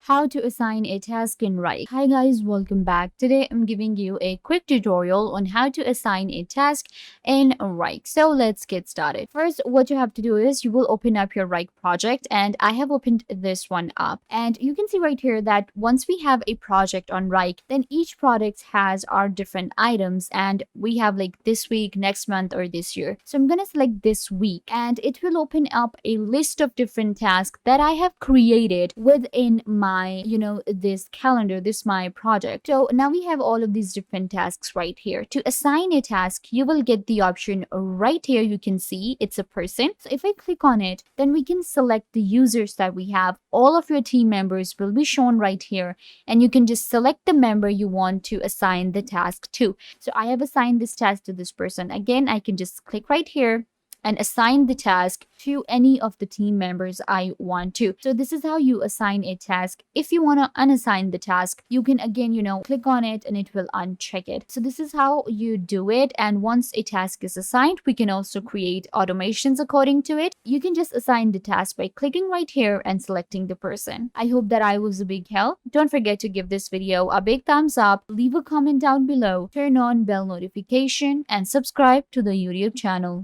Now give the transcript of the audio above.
How to assign a task in Wrike. Hi guys, welcome back. Today I'm giving you a quick tutorial on how to assign a task in Wrike. So let's get started. First, what you have to do is you will open up your Wrike project, and I have opened this one up. And you can see right here that once we have a project on Wrike, then each product has our different items, and we have like this week, next month, or this year. So I'm gonna select this week, and it will open up a list of different tasks that I have created within my this calendar, this my project. So now we have all of these different tasks right here. To assign a task, you will get the option right here. You can see it's a person. So if I click on it, then we can select the users that we have. All of your team members will be shown right here, and you can just select the member you want to assign the task to. So I have assigned this task to this person. Again, I can just click right here and assign the task to any of the team members I want to. So this is how you assign a task. If you want to unassign the task, you can again, click on it and it will uncheck it. So this is how you do it. And once a task is assigned, we can also create automations according to it. You can just assign the task by clicking right here and selecting the person. I hope that I was a big help. Don't forget to give this video a big thumbs up, leave a comment down below, turn on bell notification, and subscribe to the YouTube channel.